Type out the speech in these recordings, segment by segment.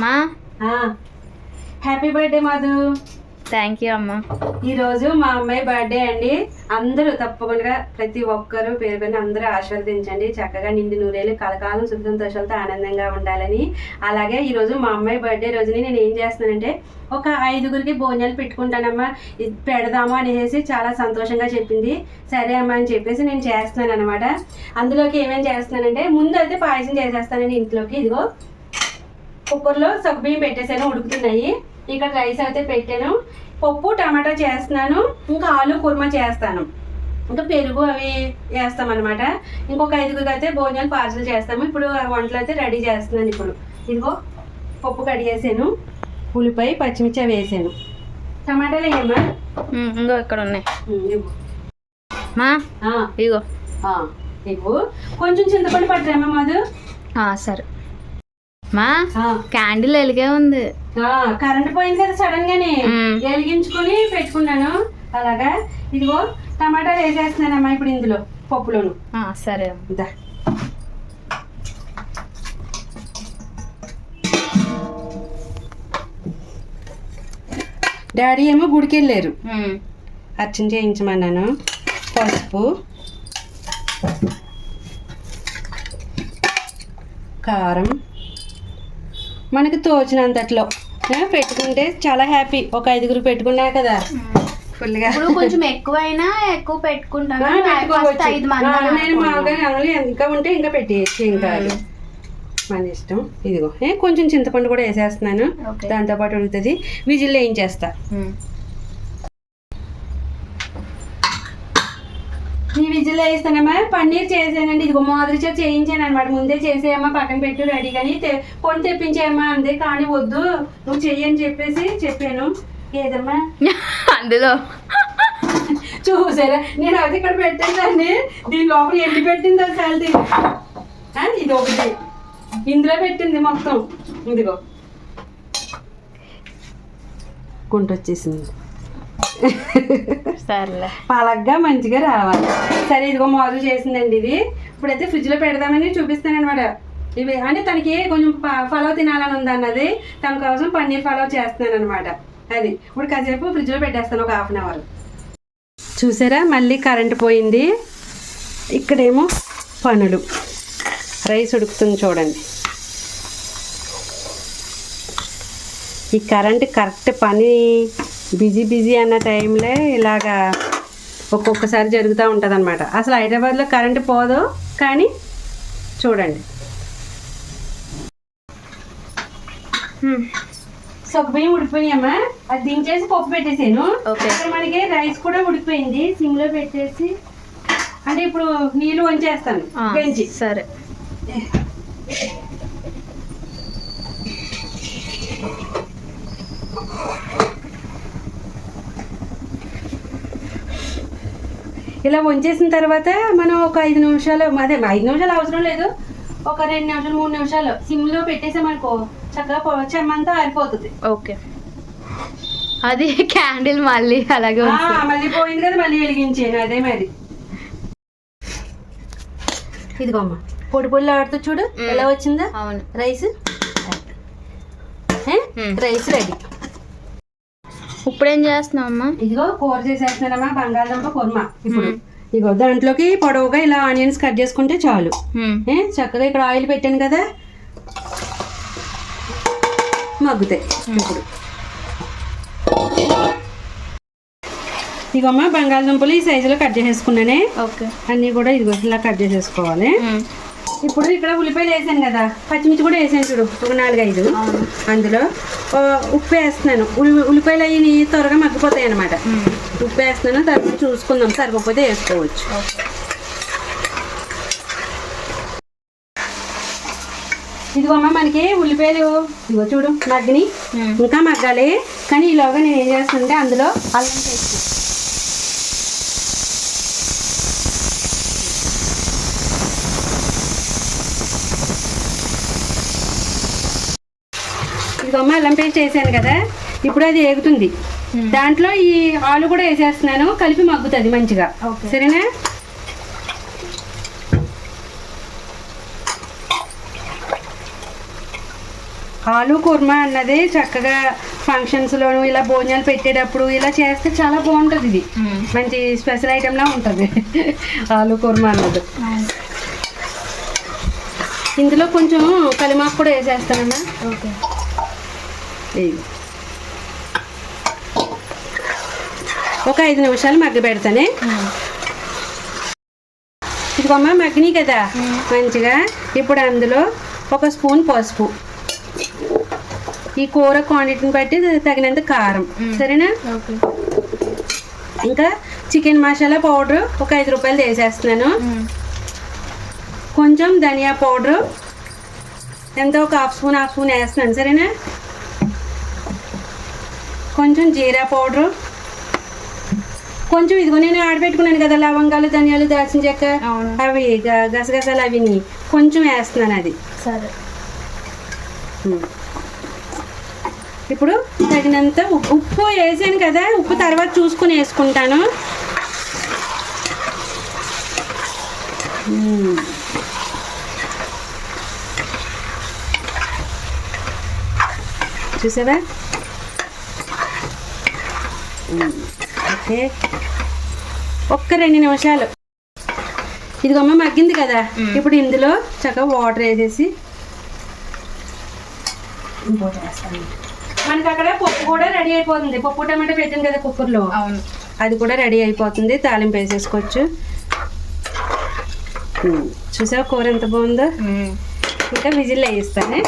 మా happy birthday Madhu. Thank you అమ్మ. ఈరోజు మా అమ్మాయి బర్త్డే అండి. అందరూ తప్పకుండా ప్రతి ఒక్కరు పేరు పైన అందరూ ఆశీర్వదించండి. చక్కగా నిండి నూరేళ్ళు కలకాలం సుఖ సంతోషాలతో ఆనందంగా ఉండాలని. అలాగే ఈరోజు మా అమ్మాయి బర్త్డే రోజుని నేను ఏం చేస్తున్నానంటే ఒక 5గురికి భోజనాలు పెట్టుకుంటానమ్మా, పెడదాము అనేసి చాలా సంతోషంగా చెప్పింది. సరే అమ్మా అని చెప్పేసి నేను చేస్తున్నాను అనమాట. అందులోకి ఏమేమి చేస్తున్నానంటే ముందు అయితే పాయసం చేసేస్తానండి ఇంట్లోకి. ఇదిగో కుక్కర్లో సగ్గుబియ్యం పెట్టేసాను, ఉడుకుతున్నాయి. ఇక్కడ రైస్ అయితే పెట్టాను, పప్పు టమాటా చేస్తున్నాను, ఇంకా ఆలు కుర్మా చేస్తాను, ఇంకా పెరుగు అవి వేస్తామన్నమాట. ఇంకొక 5గురికి అయితే భోజనాలు పార్సల్ చేస్తాము. ఇప్పుడు వంటలు అయితే రెడీ చేస్తున్నాను. ఇప్పుడు ఇదిగో పప్పు కడిగేసాను, ఉల్లిపాయ పచ్చిమిర్చి వేసాను, టమాటాలు ఏమా ఇంకో ఇక్కడ ఉన్నాయి మా ఇగో ఇవ్వు. కొంచెం చింతపండు పట్టరామా మధు. సరే మా క్యాండిల్ వెలిగే ఉంది. కరెంట్ పోయింది కదా సడన్ గానే, వెలిగించుకుని పెట్టుకున్నాను. అలాగా ఇదిగో టమాటాలు వేసేస్తున్నానమ్మా ఇప్పుడు ఇందులో పప్పులోను. సరే డాడీ ఏమో గుడికి వెళ్ళారు, అర్చన చేయించమన్నాను. పసుపు, కారం మనకి తోచినంతట్లో పెట్టుకుంటే చాలా హ్యాపీ. ఒక 5గురు పెట్టుకున్నా కదా ఫుల్గా. కొంచెం ఎక్కువైనా ఎక్కువ పెట్టుకుంటాను. నేను మామూలుగా ఇంకా ఉంటే ఇంకా పెట్టేయచ్చు, ఇంకా మన ఇష్టం. ఇదిగో కొంచెం చింతపండు కూడా వేసేస్తున్నాను, దాంతోపాటు ఉడుకుతుంది. విజిల్ వేయించేస్తా. ఈ విజిల్ వేస్తానమ్మా. పన్నీర్ చేసానండి, ఇదిగో మాదిరిచా చేయించాను అనమాట. ముందే చేసేయమ్మా, పక్కన పెట్టు రెడీ, కానీ కొని తెప్పించాయమ్మా అంతే. కానీ వద్దు నువ్వు చెయ్యని చెప్పేసి చెప్పాను. ఏదమ్మా అందులో చూసారా, నేను అది ఇక్కడ పెట్టాను దాన్ని, దీని లోపల ఎన్ని పెట్టింది అసలు. ఇది ఒకటి ఇందులో పెట్టింది మొత్తం. ఇదిగో గుంట వచ్చేసింది. సర్లే పలగ్గా మంచిగా రావాలి. సరే ఇదిగో మొదలు చేసిందండి. ఇది ఇప్పుడైతే ఫ్రిడ్జ్లో పెడదామని చూపిస్తాను అనమాట. ఇవి అంటే తనకి కొంచెం ఫలవ్ తినాలని ఉంది అన్నది, తన కోసం పన్నీర్ ఫలవ్ చేస్తున్నాను అనమాట. అది ఇప్పుడు కాసేపు ఫ్రిడ్జ్లో పెట్టేస్తాను, ఒక 1/2 అవర్. చూసారా మళ్ళీ కరెంట్ పోయింది. ఇక్కడేమో పనులు, రైస్ ఉడుకుతుంది చూడండి. ఈ కరెంట్ కరెక్ట్ పని బిజీ అన్న టైంలో ఇలాగా ఒక్కొక్కసారి జరుగుతూ ఉంటుంది అనమాట. అసలు హైదరాబాద్లో కరెంటు పోదు, కానీ చూడండి. సగ్గుబియ్యం ఉడికిపోయామా, అది దించేసి పప్పు పెట్టేసాను. ఇక్కడ మనకి రైస్ కూడా ఉడికిపోయింది. సిమ్లో పెట్టేసి అంటే ఇప్పుడు నీళ్ళు వంచేస్తాను పెంచి. సరే ఇలా వంచేసిన తర్వాత మనం ఒక 5 నిమిషాలు, అదే 5 నిమిషాలు అవసరం లేదు, ఒక 2 నిమిషాలు 3 నిమిషాలు సిమ్లో పెట్టేసామనుకో చక్కగా చెమ్మంతా ఆరిపోతుంది. ఓకే. అది క్యాండిల్ మళ్ళీ అలాగే మళ్ళీ పోయింది కదా, మళ్ళీ వెలిగించాను. అదే మరి ఇదిగోమ్మ పొడి ఆడుతూ చూడు ఎలా వచ్చిందా. అవును, రైస్ రెడీ. ఇప్పుడేం చేస్తున్నావు అమ్మా? ఇదిగో కూర చేసేస్తున్నానమ్మా, బంగాళదుంప కుర్మా. ఇప్పుడు ఇదిగో దాంట్లోకి పొడవుగా ఇలా ఆనియన్స్ కట్ చేసుకుంటే చాలు. చక్కగా ఇక్కడ ఆయిల్ పెట్టాను కదా, మగ్గుతాయి. ఇప్పుడు ఇదిగోమ్మా బంగాళదుంపలు ఈ సైజులో కట్ చేసేసుకున్నానే. ఓకే, అన్నీ కూడా ఇదిగో ఇలా కట్ చేసేసుకోవాలి. ఇప్పుడు ఇక్కడ ఉల్లిపాయలు వేసాను కదా, పచ్చిమిర్చి కూడా వేసాను చూడు, ఒక 4-5. అందులో ఉప్పు వేస్తున్నాను. ఉల్లిపాయలు అవి త్వరగా మగ్గిపోతాయి అనమాట. ఉప్పు వేస్తున్నాను, తర్వాత చూసుకుందాం, సరిపోతే వేసుకోవచ్చు. ఇదిగోమ్మ మనకి ఉల్లిపాయలు ఇదిగో చూడు మగ్గిని, ఇంకా మగ్గాలి. కానీ ఈలోగా నేను ఏం చేస్తానంటే అందులో అల్లం పేస్ట్, ఇదిగోమ్మ అల్లం పేస్ట్ వేసాను కదా, ఇప్పుడు అది ఏగుతుంది. దాంట్లో ఈ ఆలు కూడా వేసేస్తున్నాను, కలిపి మగ్గుతుంది మంచిగా. సరేనా? ఆలు కుర్మా అన్నది చక్కగా ఫంక్షన్స్లోను ఇలా భోజనాలు పెట్టేటప్పుడు ఇలా చేస్తే చాలా బాగుంటుంది. ఇది మంచి స్పెషల్ ఐటెంలా ఉంటుంది ఆలు కుర్మా అన్నది. ఇందులో కొంచెం కలిమాకు కూడా వేసేస్తానమ్మా. ఓకే. ఒక 5 నిమిషాలు మగ్గ పెడతానే. ఇదిగోమ్మ మగ్గినాయి కదా మంచిగా. ఇప్పుడు అందులో 1 స్పూన్ పసుపు, ఈ కూర క్వాంటిటీని బట్టి తగినంత కారం, సరేనా? ఇంకా చికెన్ మసాలా పౌడర్ ఒక 5 రూపాయలు వేసేస్తున్నాను. కొంచెం ధనియా పౌడరు ఎంత ఒక హాఫ్ స్పూన్ వేస్తున్నాను, సరేనా? కొంచెం జీరా పౌడరు, కొంచెం ఇదిగో నేను ఆడబెట్టుకున్నాను కదా లవంగాలు, ధనియాలు, దాల్చిన చెక్క, అవి గసగసాలు అవిని కొంచెం వేస్తున్నాను. అది సరే. ఇప్పుడు తగినంత ఉప్పు వేసాను కదా, ఉప్పు తర్వాత చూసుకుని వేసుకుంటాను. చూసావా? ఓకే, ఒక్క 2 నిమిషాలు. ఇదిగమ్మ మగ్గింది కదా. ఇప్పుడు ఇందులో చక్కగా వాటర్ వేసేసి వేస్తాను. మనకి అక్కడ పప్పు కూడా రెడీ అయిపోతుంది. పప్పు టమాటా పెట్టాను కదా కుక్కర్లో, అవును, అది కూడా రెడీ అయిపోతుంది. తాలింపు వేసేసుకోవచ్చు. చూసావా కూర ఎంత బాగుందో? ఇంకా విజిల్ వేయిస్తాను.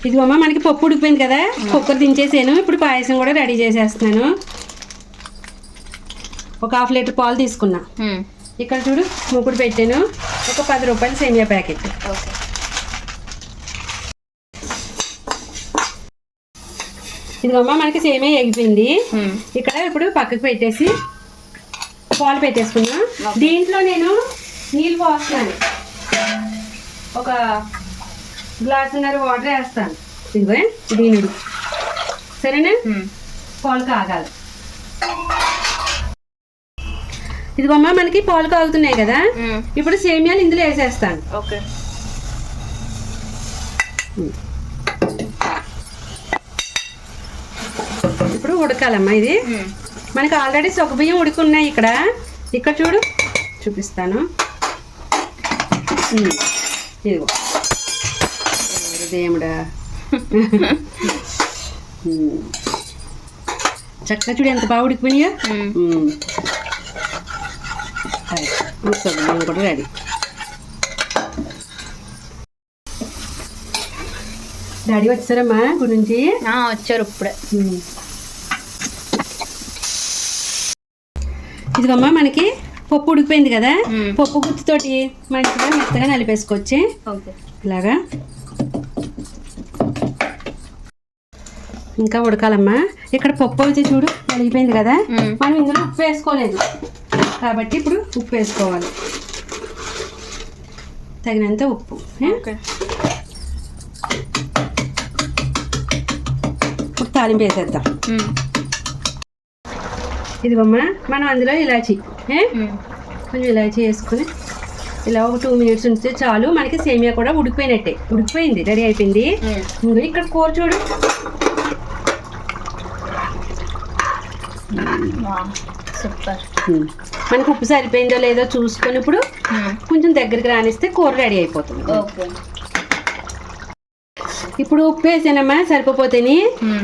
ఇదిగోమ్మ మనకి పప్పు ఉడికిపోయింది కదా, కుక్కర్ దించేసాను. ఇప్పుడు పాయసం కూడా రెడీ చేసేస్తున్నాను. ఒక 1/2 లీటర్ పాలు తీసుకున్నా. ఇక్కడ చూడు మూకుడు పెట్టాను. ఒక 10 రూపాయలు సేమియా ప్యాకెట్. ఇదిగోమ్మ మనకి సేమియా ఎగిపోయింది. ఇక్కడ ఇప్పుడు పక్కకు పెట్టేసి పాలు పెట్టేసుకున్నా. దీంట్లో నేను నీళ్ళు పోస్తున్నాను. ఒక గ్లాసున్నర వాటర్ వేస్తాను. ఇదిగో దీనుడు, సరేనా? పాలు కాగాలి. ఇదిగోమ్మ మనకి పాలు కాగుతున్నాయి కదా. ఇప్పుడు సేమియాలు ఇందులో వేసేస్తాను. ఓకే. ఇప్పుడు ఉడకాలమ్మా. ఇది మనకి ఆల్రెడీ సగ్గుబియ్యం ఉడుకున్నాయి. ఇక్కడ ఇక్కడ చూడు చూపిస్తాను. ఇదిగో దేవుడా చక్కగా చూడు ఎంత బాగా ఉడికిపోయినాయో. సగ్గుబియ్యం కూడా రెడీ. డాడీ వచ్చారమ్మా గురించి? వచ్చారు ఇప్పుడే. ఇదిగమ్మా మనకి పప్పు ఉడికిపోయింది కదా. పప్పు గుత్తితోటి మంచిగా మెత్తగా నలిపేసుకోవచ్చు. ఇలాగా ఇంకా ఉడకాలమ్మా. ఇక్కడ పప్పు అయితే చూడు నలిగిపోయింది కదా. మనం ఇందులో ఉప్పు వేసుకోలేదు కాబట్టి ఇప్పుడు ఉప్పు వేసుకోవాలి. తగినంత ఉప్పు. ఇప్పుడు తాలింపు వేసేద్దాం. ఇదిగమ్మా మనం అందులో ఇలాచి కొంచెం ఇలాచి వేసుకొని ఇలా ఒక 2 మినిట్స్ ఉంచితే చాలు. మనకి సేమియా కూడా ఉడికిపోయినట్టే. ఉడికిపోయింది, రెడీ అయిపోయింది. ఇక్కడ కూర చూడు. సూపర్. మనకు ఉప్పు సరిపోయిందో లేదో చూసుకొని ఇప్పుడు కొంచెం దగ్గరికి రానిస్తే కూర రెడీ అయిపోతుంది. ఇప్పుడు ఉప్పు వేసానమ్మా సరిపోతేని.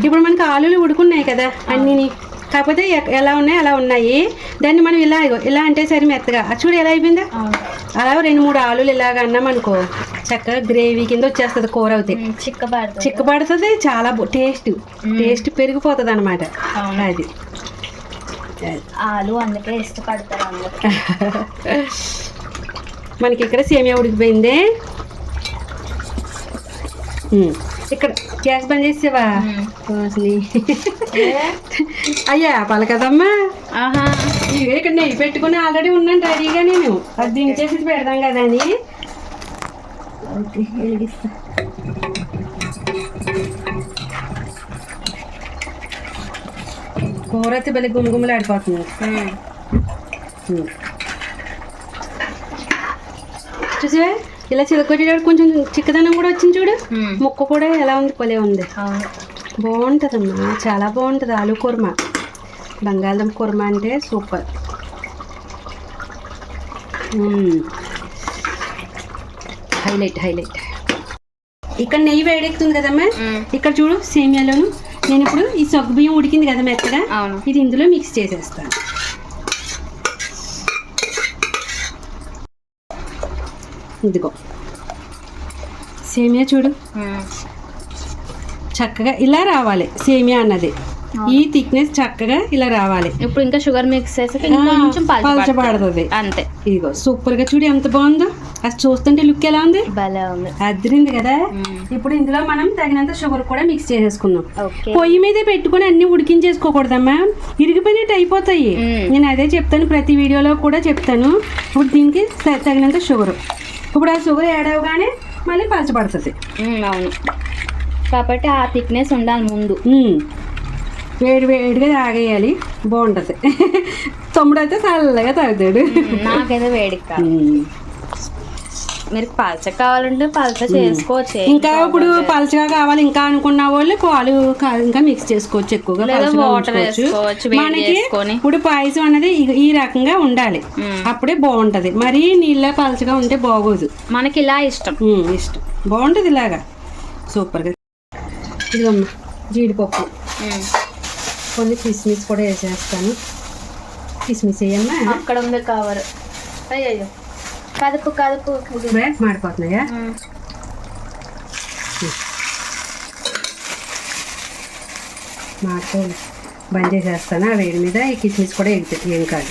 ఇప్పుడు మనకి ఆలులు ఉడుకున్నాయి కదా అన్నీ, కాకపోతే ఎలా ఉన్నాయి అలా ఉన్నాయి. దాన్ని మనం ఇలా అంటే సరి మెత్తగా చూడు ఎలా అయిపోయిందా. అలా 2-3 ఆలులు ఇలాగ అన్నాం అనుకో చక్కగా గ్రేవీ కింద వచ్చేస్తుంది. కూర అవుతాయి చిక్కబడుతుంది. చాలా టేస్ట్ పెరిగిపోతుంది అనమాట. అది ఆలు అందుకే ఇష్టపడతారు. మనకి ఇక్కడ సేమియా ఉడికిపోయింది. ఇక్కడ గ్యాస్ బంద్ చేసేవా? అయ్యా పల కదమ్మా. ఇవే ఇక్కడ నెయ్యి పెట్టుకుని ఆల్రెడీ ఉన్నాను రెడీగా. నేను అది దించేసి పెడదాం కదా అని. ఓకే వెలిగిస్తా. కూర అయితే భలే గుమ్మగుమ్మలు ఆడిపోతుంది. చూసే ఇలా చిలకొట్టేటప్పుడు కొంచెం చిక్కదనం కూడా వచ్చింది చూడు. ముక్క కూడా ఎలా ఉంది, కొలే ఉంది. అవును, బాగుంటుందమ్మా, చాలా బాగుంటుంది. ఆలు కుర్మా, బంగాళదుంప కుర్మా అంటే సూపర్. హైలైట్. ఇక్కడ నెయ్యి వేడెక్కుతుంది కదమ్మా. ఇక్కడ చూడు సేమియాలోను నేను ఇప్పుడు ఈ సగ్గు బియ్యం ఉడికింది కదా మెత్తగా, ఇది ఇందులో మిక్స్ చేసేస్తాను. ఇదిగో సేమియా చూడు, చక్కగా ఇలా రావాలి సేమియా అన్నది. ఈ థిక్నెస్ చక్కగా ఇలా రావాలి. ఇప్పుడు ఇంకా షుగర్ మిక్స్ చేసి కొంచెం పలచబడుతుంది అంతే. ఇదిగో సూపర్ గా చూడు ఎంత బాగుందో. అది చూస్తుంటే లుక్ ఎలా ఉంది, భలే ఉంది, అదిరింది కదా. ఇప్పుడు ఇందులో మనం తగినంత షుగర్ కూడా మిక్స్ చేసేసుకుందాం. ఓకే. పొయ్యి మీదే పెట్టుకుని అన్ని ఉడికించేసుకోకూడదమ్మా, ఇరిగిపోయినట్టు అయిపోతాయి. నేను అదే చెప్తాను, ప్రతి వీడియోలో కూడా చెప్తాను. ఇప్పుడు దీనికి తగినంత షుగర్, ఇప్పుడు ఆ షుగర్ యాడ్ అవ్వగానే మళ్ళీ పలచబడుతుంది. అవును, కాబట్టి ఆ థిక్నెస్ ఉండాలి ముందు. వేడిగా తాగేయాలి, బాగుంటుంది. తమ్ముడు అయితే చల్లగా తాగుతాడు. నాకైతే వేడికి కాదు. మీరు పలచ కావాలంటే పలచ చేసుకోవచ్చు. ఇంకా ఇప్పుడు పలచగా కావాలి ఇంకా అనుకున్న వాళ్ళు పాలు ఇంకా మిక్స్ చేసుకోవచ్చు, ఎక్కువగా వాటర్ వేసుకోవచ్చు. మనకి ఇప్పుడు పాయసం అనేది ఈ రకంగా ఉండాలి, అప్పుడే బాగుంటది. మరీ నీళ్ళ పలచగా ఉంటే బాగోదు. మనకి ఇలా ఇష్టం బాగుంటది ఇలాగా సూపర్గా. ఇదిగమ్మా జీడిపప్పు, కొన్ని కిస్మిస్ కూడా వేసేస్తాను. కిస్మిస్ వేయమ్మా. అక్కడ ఉంది కవర్. అయ్యో కదుపు మాడిపోతున్నాయా? మాకు బంద్ చేసేస్తాను. ఆ వేడి మీద ఈ కిస్మిస్ కూడా ఎగుతాయి, ఏం కాదు.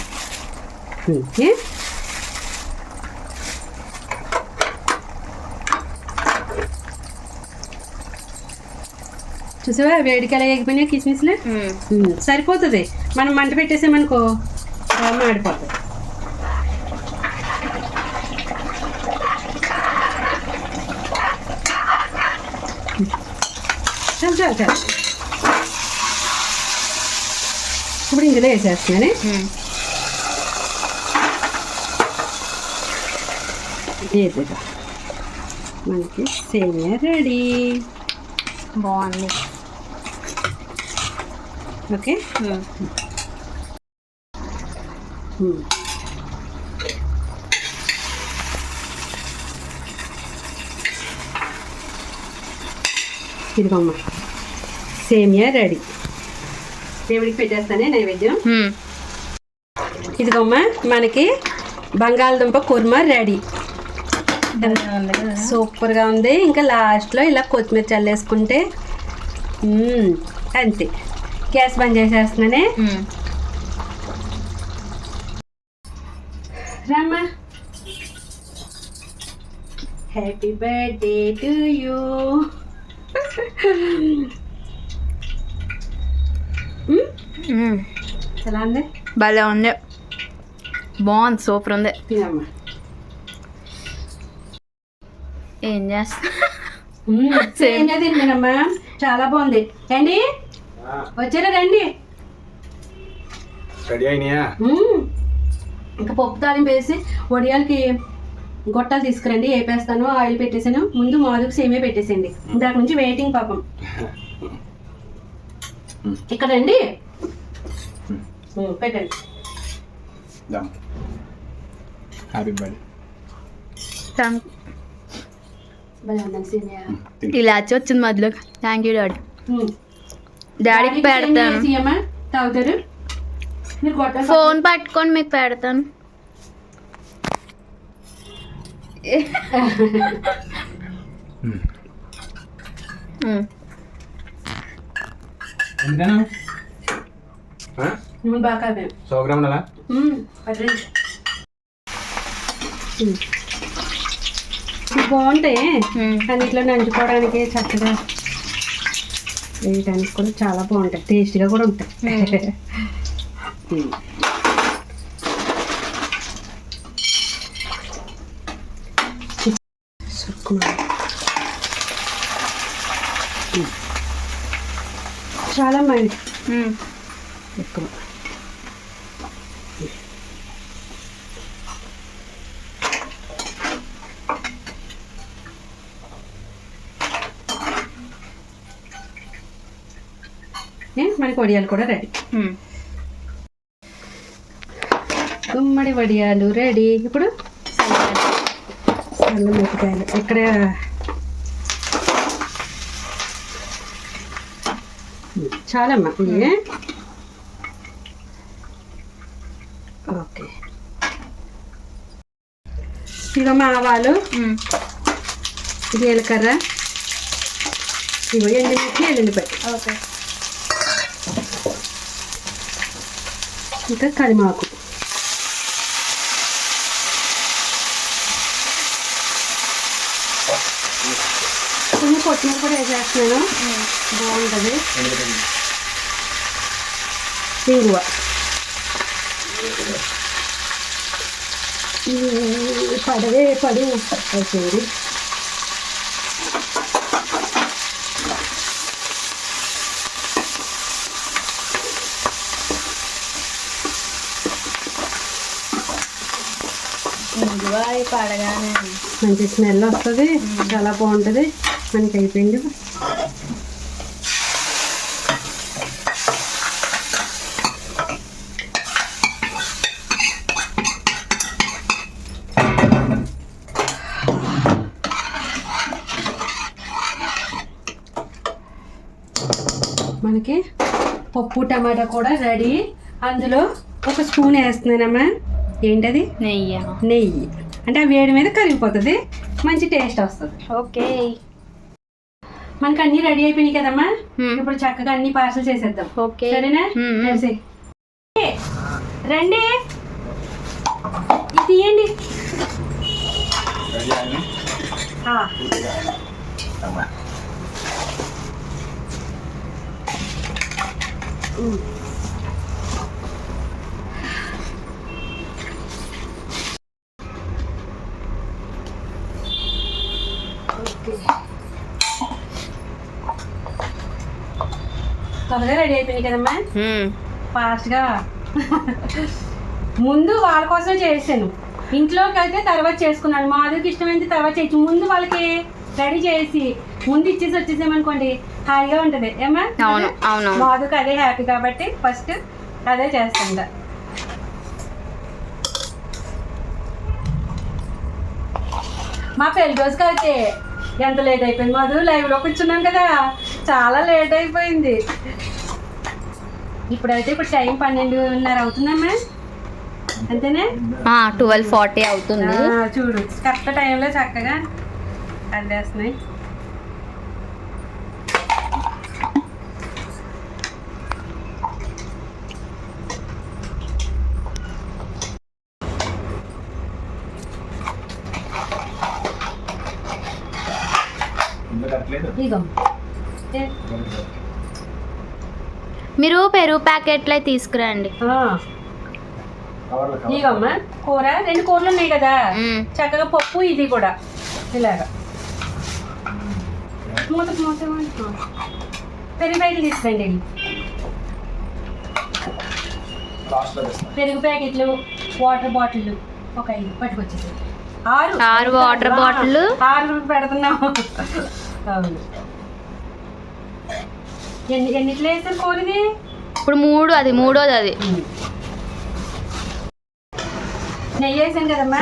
చూసావా వేడికి ఎలా ఎగిపోయినాయి కిస్మిస్లు. సరిపోతుంది, మనం మంట పెట్టేసామనుకో మాడిపోతుంది. చాలు. ఇప్పుడు ఇందులో వేసేస్తున్నానే. ఏదిగా మనకి సేమియా రెడీ. బాగుంది. ఓకే. ఇదిగోమ్మ సేమియా రెడీ. దేవుడికి పెట్టేస్తానే నైవేద్యం. ఇదిగోమ్మ మనకి బంగాళదుంప కుర్మా రెడీ. సూపర్గా ఉంది. ఇంకా లాస్ట్లో ఇలా కొత్తిమీర చల్లేసుకుంటే అంతే. గ్యాస్ బంద్ చేసేస్తున్నానే. రామ్మా. Happy birthday to you. ఎలా ఉంది? భలే ఉంది, బాగుంది, సూపర్ ఉంది. తినమ్మా. ఏం చేస్తా తిన్నానమ్మా, చాలా బాగుంది. రండి, వచ్చారా రండి. ఇంకా పప్పు తాలింపు వేసి వడియాలకి గొట్టాలు తీసుకురండి, వేపేస్తాను. ఆయిల్ పెట్టేసాను, ముందు మాదుకు సేమే పెట్టేసండి. దాని నుంచి వెయిటింగ్ పాపం. ఇక్కడ రండి, పెట్టండి. ఇలాచి వచ్చింది మధ్యలో. Thank you daddy. డాడీకి పెడతాను. తాగుతారు. ఫోన్ పట్టుకొని మీకు పెడతాను. బాగా బాగుంటాయి. అన్నిట్లో నంచుకోవడానికి చక్కగా వేయడానికి కూడా చాలా బాగుంటాయి, టేస్ట్గా కూడా ఉంటాయి. చాలా మంది ఎక్కువ. మనకి వడియాలు కూడా రెడీ. గుమ్మడి వడియాలు రెడీ. ఇప్పుడు అల్లం మిరపకాయలు ఇక్కడ చాలమ్మా ఇవి. ఓకే, ఇదిగో ఆవాలు, జీలకర్ర, ఇగో ఎండుమిర్చి, ఎల్లుల్లిపాయ. ఓకే, ఇంకా కరిమాకు. కొంచెం కొత్తిమీర కూడా వేసేస్తున్నాను, బాగుంటుంది. ఇంగువ, పడి వచ్చేది. పడగానే మంచి స్మెల్ వస్తుంది, చాలా బాగుంటుంది. మనకి అయిపోయింది. మనకి పప్పు టమాటా కూడా రెడీ. అందులో ఒక స్పూన్ వేస్తున్నానమ్మా. ఏంటది? నెయ్యి. అంటే ఆ వేడి మీద కరిగిపోతుంది, మంచి టేస్ట్ వస్తుంది. ఓకే, మనకి అన్ని రెడీ అయిపోయినాయి కదమ్మా. ఇప్పుడు చక్కగా అన్ని పార్సల్ చేసేద్దాం. ఓకే, సరేనా? రండి, ఇది తీయండి. త్వరగా రెడీ అయిపోయినాయి కదమ్మా, ఫాస్ట్గా. ముందు వాళ్ళ కోసమే చేసాను, ఇంట్లోకి అయితే తర్వాత చేసుకున్నాను. మాధురికి ఇష్టమైంది తర్వాత చేయొచ్చు. ముందు వాళ్ళకి రెడీ చేసి ముందు ఇచ్చేసి వచ్చేసామనుకోండి, హాయిగా ఉంటుంది. ఏమా? మాధుకి అదే హ్యాపీ కాబట్టి ఫస్ట్ అదే చేస్తాంట. మా పెళ్లి రోజుకి అయితే ఎంత లేట్ అయిపోయింది మాధు. లైవ్లో కూర్చున్నాం కదా, చాలా లేట్ అయిపోయింది. ఇప్పుడైతే ఇప్పుడు టైం 12:30 అవుతుందమ్మా, అంతేనే? 12:40 అవుతుంది. చూడు, కరెక్ట్ టైంలో చక్కగా అందేస్తున్నాయి. మీరు పెరుగు ప్యాకెట్లు తీసుకురండి. ఇగమ్మా కూర, 2 కూరలు ఉన్నాయి కదా, చక్కగా పప్పు ఇది కూడా ఇలాగా పెరుగు ప్యాకెట్లు తీసుకురండి. పెరుగు ప్యాకెట్లు, వాటర్ బాటిల్ ఒక 5 పట్టుకొచ్చేసి 6 వాటర్ బాటిల్ 6 పెడుతున్నాము. అవును, ఎన్నిట్లో వేసారు కూరది? ఇప్పుడు 3, అది 3వది. అది నెయ్యి వేసాను కదమ్మా,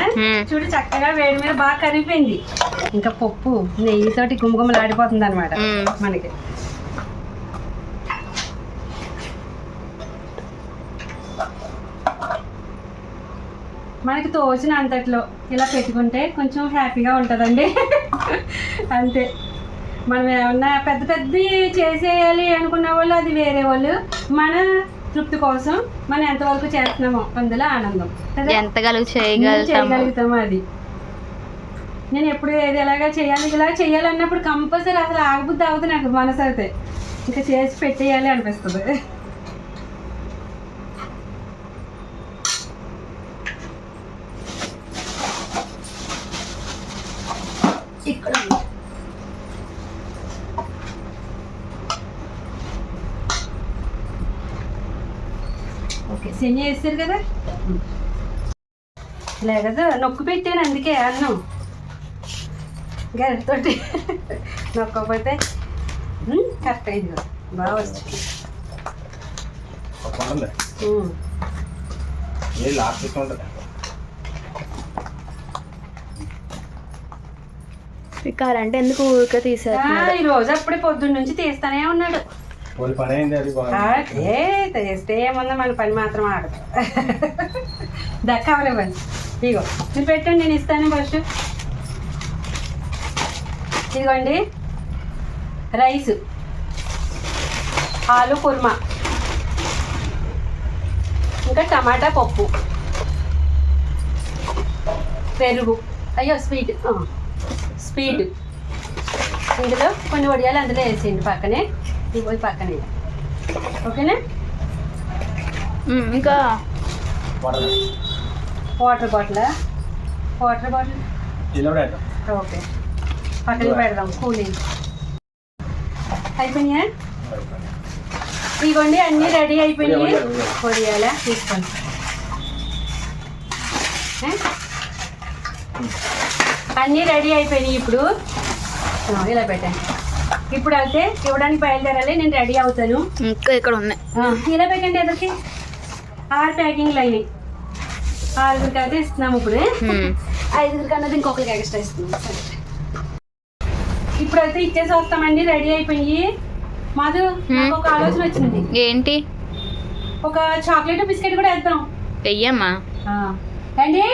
చూడు చక్కగా వేడి మీద బాగా కరిగిపోయింది. ఇంకా పప్పు నెయ్యితోటి గుమగుమలాడిపోతుంది అనమాట మనకి. మనకి తోచిన అంతట్లో ఇలా పెట్టుకుంటే కొంచెం హ్యాపీగా ఉంటుందండి. అంతే. మనం ఏమన్నా పెద్ద చేసేయాలి అనుకున్న వాళ్ళు అది వేరే వాళ్ళు. మన తృప్తి కోసం మనం ఎంతవరకు చేస్తున్నామో అందులో ఆనందం. చేయగలుగుతామో అది. నేను ఎప్పుడు ఏది ఎలాగా చేయాలి ఇలా చేయాలన్నప్పుడు కంపల్సరీ అసలు ఆగబుద్ధి అవుతుంది నాకు. మనసు అయితే ఇంకా చేసి పెట్టేయాలి అనిపిస్తుంది. ఇక్కడ ఓకే, శని వేస్తారు కదా, లేకపోతే నొక్కు పెట్టాను అందుకే అన్నం గరిటతోటి. నొక్కకపోతే కరెక్ట్ అయింది కదా, బాగా వస్తుంది. ఉంటుంది. ఏ లాస్ట్ ఉంటుంది. కరెంట్ ఎందుకు ఊరికే తీసేస్తున్నాడు? ఈ రోజు అప్పుడే పొద్దున్న నుంచి తీస్తానే ఉన్నాడు. వాళ్ళ పని అయింది అది తీస్తే ఏముందో మన పని మాత్రం ఆగదు. దక్కవలేవండి. ఇగో మీరు పెట్టండి, నేను ఇస్తాను. ఫస్ట్ ఇదిగోండి రైస్, ఆలు కుర్మా, ఇంకా టమాటా పప్పు, పెరుగు, అయ్యో స్వీట్ ఇందులో కొన్ని వడియాలు అందులో వేసేయండి పక్కనే, ఇవి పక్కనే. ఓకేనా? ఇంకా వాటర్ బాటిల్ ఓకే, పక్కన పెడదాం. కూలింగ్ అయిపోయినాయా? ఇదిగోండి అన్నీ రెడీ అయిపోయినాయి. వడియాలా తీసుకోండి. అన్నీ రెడీ అయిపోయినాయి. ఇప్పుడు ఇలా పెట్టండి. ఇప్పుడు అయితే ఇవ్వడానికి బయలుదేరాలి, నేను రెడీ అవుతాను. ఇంకా ఇక్కడ ఉన్నాయి. ఇలా పెట్టండి. ఎదురుకి 6 ప్యాకింగ్లు అయినాయి. 6 అయితే ఇస్తున్నాము. ఇప్పుడు 5 అన్నది ఇంకొకరికి ఎక్స్ట్రా ఇస్తున్నాం. సరే, ఇప్పుడైతే ఇచ్చేసి వస్తామండి. రెడీ అయిపోయి మాధు నాకు ఒక ఆలోచన వచ్చింది. ఏంటి? ఒక చాక్లెట్ బిస్కెట్ కూడా వేద్దాం. వెయ్యమ్మా. అండి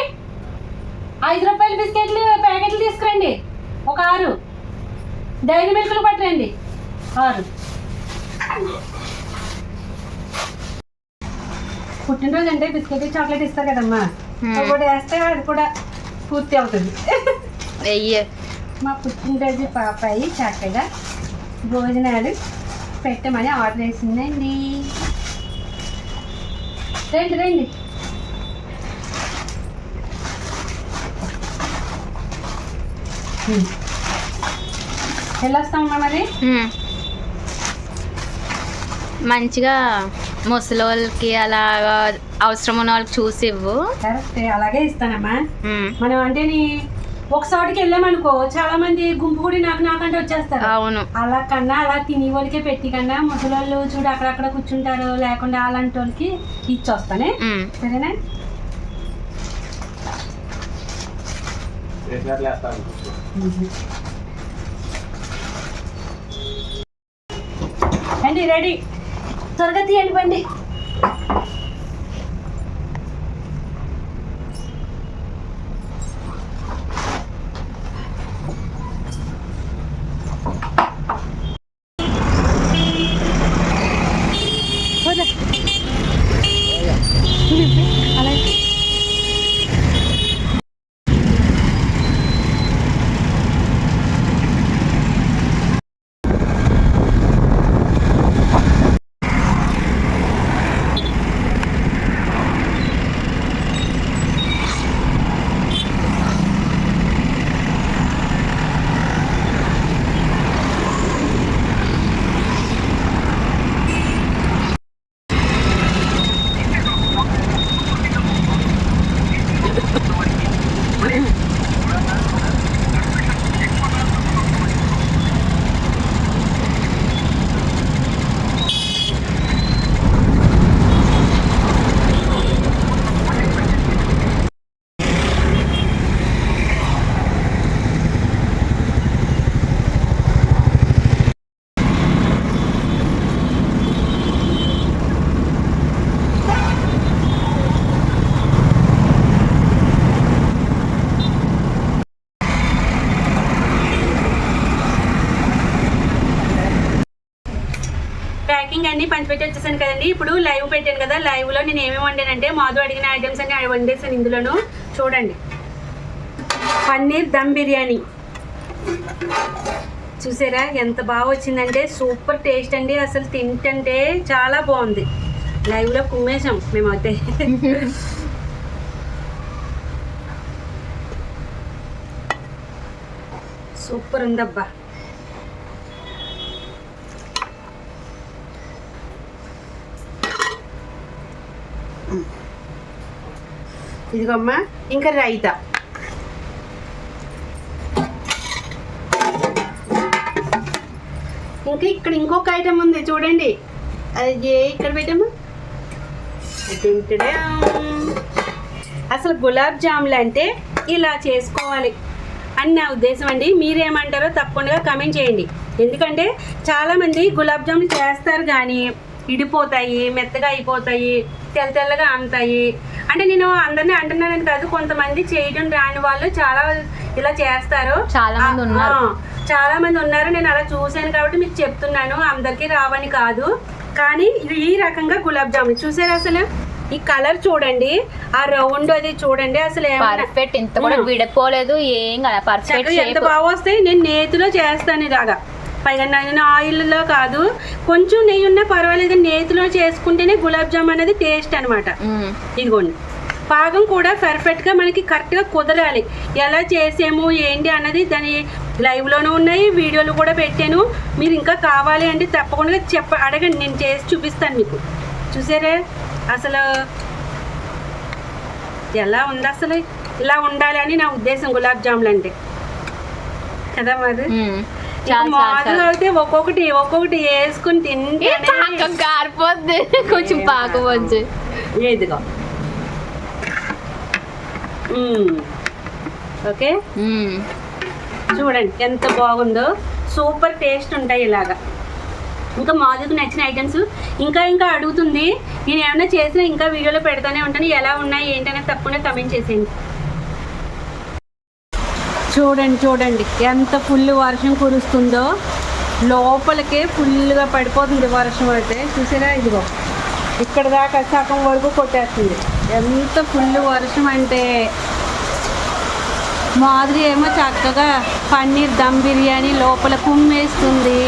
5 రూపాయల బిస్కెట్లు ప్యాకెట్లు తీసుకురండి. ఒక 6 డైరీ మిల్క్లు పట్టరండి. 6 పుట్టినరోజు అంటే బిస్కెట్ చాక్లెట్ ఇస్తారు కదమ్మా, ఒకటి వేస్తే అది కూడా పూర్తి అవుతుంది. మా పుట్టినరోజు పాపాయి చక్కగా భోజనాలు పెట్టమని ఆర్డర్ వేసిందండి. రండి రండి. వెళ్ళొస్తామమ్మా మరి. మంచిగా ముసలి వాళ్ళకి అలా అవసరం ఉన్న వాళ్ళకి చూసి ఇవ్వు. కరెక్ట్, అలాగే ఇస్తానమ్మా. మనం అంటే ఒక చోటికి వెళ్ళామనుకో చాలా మంది గుంపు కూడా నాకంటే వచ్చేస్తారు. అవును, అలా కన్నా అలా తిని వాళ్ళకే పెట్టి కన్నా ముసలి వాళ్ళు చూడు అక్కడక్కడ కూర్చుంటారు, లేకుండా అలాంటి వాళ్ళకి ఇచ్చొస్తానే. సరేనా? అండి రెడీ, త్వరగా తీయండి బండి. ప్యాకింగ్ అన్ని పంచిపెట్టి వచ్చేసాను కదండి. ఇప్పుడు లైవ్ పెట్టాను కదా, లైవ్లో నేను ఏమేమి వండానంటే మాధు అడిగిన ఐటమ్స్ అన్ని వండేసాను. ఇందులోను చూడండి, పన్నీర్ దమ్ బిర్యానీ చూసారా ఎంత బాగా వచ్చిందంటే సూపర్ టేస్ట్ అండి. అసలు తింటుంటే చాలా బాగుంది. లైవ్లో కుమ్మేసాం మేమైతే. సూపర్ ఉందబ్బా. ఇదిగోమ్మా, ఇంకా రైతా. ఇంకా ఇక్కడ ఇంకొక ఐటమ్ ఉంది చూడండి. అది ఇక్కడ పెట్టమ్మా. అసలు గులాబ్ జాములు అంటే ఇలా చేసుకోవాలి అని నా ఉద్దేశం అండి. మీరేమంటారో తప్పకుండా కమెంట్ చేయండి. ఎందుకంటే చాలామంది గులాబ్ జాములు చేస్తారు కానీ ఇడిపోతాయి, మెత్తగా అయిపోతాయి, తెల్ల తెల్లగా అంతాయి. అంటే నేను అందరినీ అంటున్నానని కాదు, కొంతమంది చేయడం రాని వాళ్ళు చాలా ఇలా చేస్తారు. చాలా మంది ఉన్నారు. నేను అలా చూశాను కాబట్టి మీకు చెప్తున్నాను. అందరికీ రావని కాదు, కానీ ఈ రకంగా గులాబ్ జామున్ చూసారు. అసలు ఈ కలర్ చూడండి, ఆ రౌండ్ అది చూడండి, అసలు పర్ఫెక్ట్. ఇంత కూడా విడిపోలేదు, ఏం కదా, పర్ఫెక్ట్. ఎంత బాగా వస్తాయి. నేను నేతిలో చేస్తాను ఇలాగా. పైగా నేను ఆయిల్లో కాదు, కొంచెం నెయ్యి ఉన్నా పర్వాలేదు, నేతిలో చేసుకుంటేనే గులాబ్ జామ్ అనేది టేస్ట్ అనమాట. ఇదిగోండి, పాకం కూడా పర్ఫెక్ట్గా మనకి కరెక్ట్గా కుదరాలి. ఎలా చేసాము ఏంటి అన్నది దాని లైవ్లోనూ ఉన్నాయి, వీడియోలు కూడా పెట్టాను. మీరు ఇంకా కావాలి అంటే తప్పకుండా అడగండి, నేను చేసి చూపిస్తాను మీకు. చూసారా అసలు ఎలా ఉంది? అసలు ఇలా ఉండాలి అని నా ఉద్దేశం గులాబ్ జాములు అంటే కదా. మరి మామూలుగా అయితే ఒక్కొక్కటి వేసుకుని తింటే కారిపోద్ది, కొంచెం పాకపోద్ది. ఇదిగో ఓకే, చూడండి ఎంత బాగుందో. సూపర్ టేస్ట్ ఉంటాయి ఇలాగా. ఇంకా మాధుకు నచ్చిన ఐటమ్స్ ఇంకా అడుగుతుంది. నేను ఏమైనా చేసినా ఇంకా వీడియోలో పెడతానే ఉంటాను. ఎలా ఉన్నాయి ఏంటనేది తప్పకుండా కమెంట్ చేసేయండి. చూడండి ఎంత ఫుల్ వర్షం కురుస్తుందో. లోపలికే ఫుల్గా పడిపోతుంది వర్షం అయితే. చూసారా, ఇదిగో ఇక్కడ దాకా సగం వరకు కొట్టేస్తుంది. ఎంత ఫుల్ వర్షం అంటే. మాధురి ఏమో చక్కగా పన్నీర్ దమ్ బిర్యానీ లోపల కుమ్మేస్తుంది.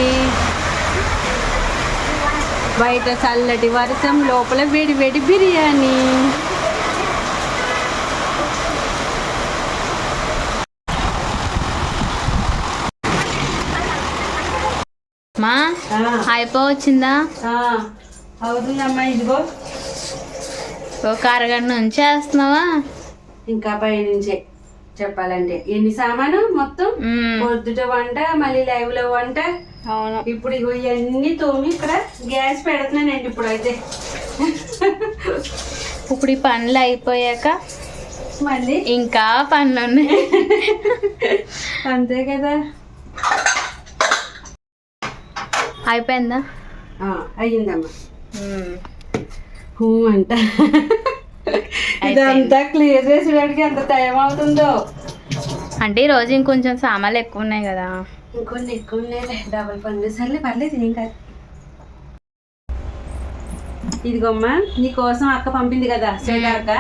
బయట చల్లటి వర్షం, లోపల వేడి బిర్యానీ. మా అయిపోవచ్చిందా? అవుతుందమ్మా. ఇదిగో ఒక అరగంట నుంచి వేస్తున్నావా? ఇంకా పైనుంచే చెప్పాలంటే ఎన్ని సామాను మొత్తం. పొద్దుట వంట, మళ్ళీ లైవ్ లో వంట. అవును. ఇప్పుడు ఇగో ఇవన్నీ తోమి ఇక్కడ గ్యాస్ పెడుతున్నానండి. ఇప్పుడు అయితే ఇప్పుడు ఈ పనులు అయిపోయాక మళ్ళీ ఇంకా పనులు ఉన్నాయి. అంతే కదా. అయిపోయిందా? అయ్యిందమ్మా. అంట ఇదంతా క్లియర్ చేసేవాడికి ఎంత టైం అవుతుందో. అంటే ఈ రోజు ఇంకొంచెం సామాన్లు ఎక్కువ ఉన్నాయి కదా. ఇంకొన్ని ఎక్కువ ఉన్నాయి, డబల్ పనులు. సర్లే పర్లేదు, ఏం కాదు. ఇదిగోమ్మా, నీకోసం అక్క పంపింది కదా శ్వేత అక్క.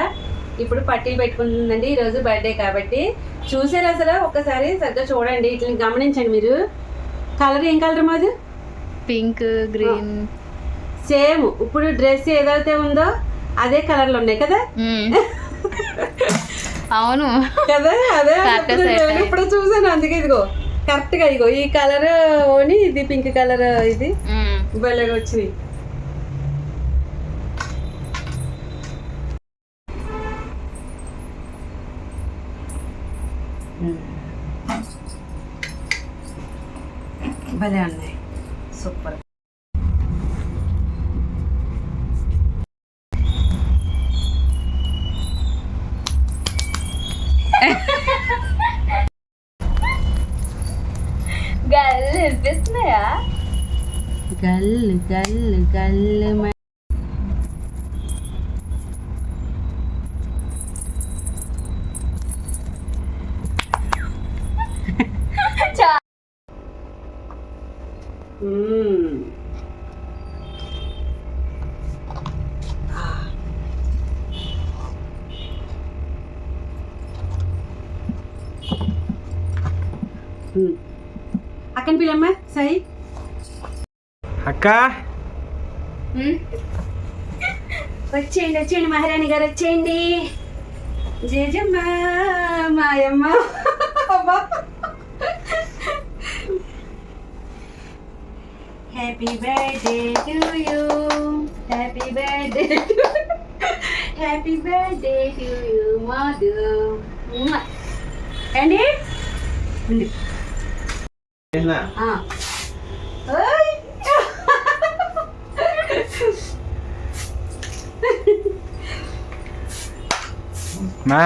ఇప్పుడు పట్టీలు పెట్టుకుంటుందండి. ఈరోజు బర్త్డే కాబట్టి. చూసారు అసలు ఒక్కసారి సరిగ్గా చూడండి, ఇట్లా గమనించండి మీరు. కలర్ ఏం కలర్ మాది? Pink, green, same. ఇప్పుడు డ్రెస్ ఏదైతే ఉందో అదే కలర్లు ఉన్నాయి కదా. అవును కదా, అదే ఇప్పుడు చూసాను. అందుకే ఇదిగో కరెక్ట్ గా ఇదిగో ఈ కలర్ ఓని ఇది పింక్ కలర్, ఇది భలేగా వచ్చింది. భలే ఉన్నాయి, సూపర్. గల్లు వినిపిస్తున్నాయా? గల్లు అక్కని పిల్లమ్మ. సై అక్క, వచ్చేయండి మహారాణి గారు, వచ్చేయండి. జేజమ్మ, మాయమ్మ. Happy birthday to you, happy birthday to you Madhu. అండి మా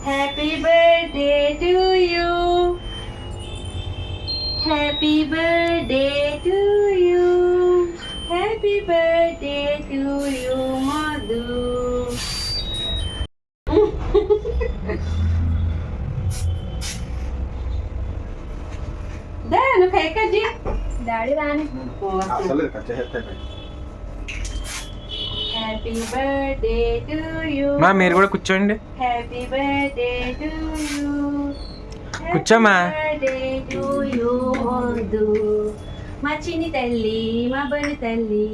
happy birthday to you, happy birthday to you, happy birthday to you Madhu. దా నువ్వు కేక్ కట్ చేయి. డాడీ రాని హ్యాపీ బర్త్డే టు యూ. మా మీరు కూడా కూర్చోండి. హ్యాపీ బర్త్డే టు యూ, కూర్చోమా. Birthday to you Madhu. మా చిన్ని తల్లి, మా బలి తల్లి.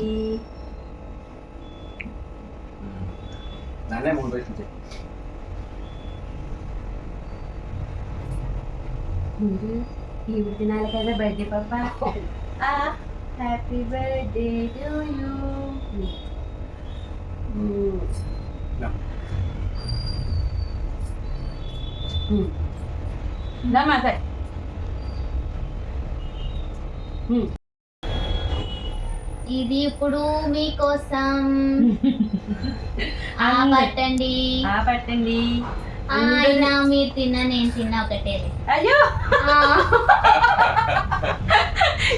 ఇవి తినాలి కదా బర్త్డే పాప. Happy birthday to you. నమస్తే. ఇది ఇప్పుడు మీకోసం. పట్టండి పట్టండి. అయినా మీరు తిన్నా నేను తిన్నా ఒకటే. అయ్యో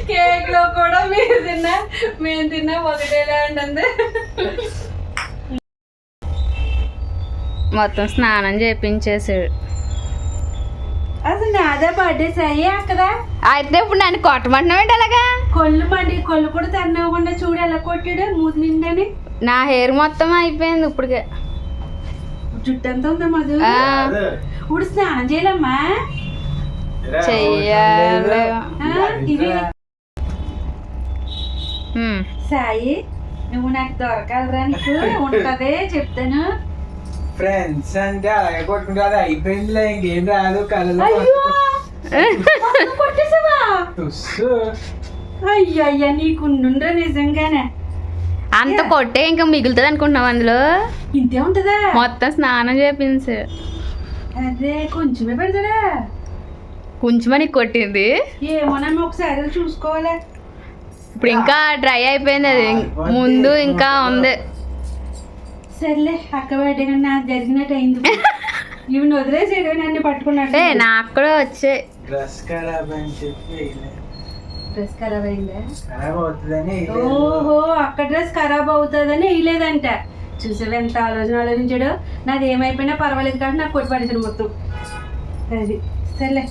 కేక్ లో కూడా మీరు తిన్నా మేము తిన్నా ఒకటేలా ఉంటుంది. మొత్తం స్నానం చేపించేసాడు. అసలు నాదే బర్త్డే సయ్యే అక్కదా. అయితే ఇప్పుడు నన్ను కొట్టమంటున్నావు ఏంటి అలాగా? కొళ్ళు మండి, కొళ్ళు కూడా తన్నకుండా చూడు ఎలా కొట్టాడు మూతి నిండని. నా హెయిర్ మొత్తం అయిపోయింది ఇప్పటికే. జుట్టు ఎంత ఉందా మధు? ఆ, ఇప్పుడు స్నానం చేయాలమ్మా. చెయ్యాలి. ఇది ఉమ్. సాయి నువ్వు నాకు దొరకాలరా, నీకు ఉంటదే చెప్తాను. ఫ్రెండ్స్ అంటే అలాగే కొట్టుకుంటే అయిపోయిందిలే, ఇంకేం రాదు కళలో. అయ్యో కొట్టేసావా? అయ్యయ్యా నీకుండుండ్రా నిజంగానే. అంత కొట్టే ఇంకా మిగులుతుంది అనుకుంటున్నావు అందులో? ఇంతే ఉంటదా? మొత్తం స్నానం చేపించు. అదే కొంచెమే పెడతారా? కొంచెమని కొట్టింది. ఏమోనమ్మా ఒకసారి చూసుకోవాలి. ఇప్పుడు ఇంకా డ్రై అయిపోయింది అది. ముందు ఇంకా ఉంది. సర్లే అక్క బర్త్డే కానీ నాకు జరిగినట్టు అయింది. ఇవి వదిలేసేడు నన్ను పట్టుకున్నాడు. నాకు కూడా వచ్చాయి. డ్రెస్ ఖరాబ్ అని చెప్పి డ్రెస్ ఖరాబ్ అయిందా? ఖరాబ్ అవుతుందని ఓహో అక్క డ్రెస్ ఖరాబ్ అవుతుందని వేయలేదంట. చూసావు ఎంత ఆలోచించాడు. నాది ఏమైపోయినా పర్వాలేదు కాబట్టి నాకు కొట్టి పడేసాడు మొత్తం. అది సర్లే.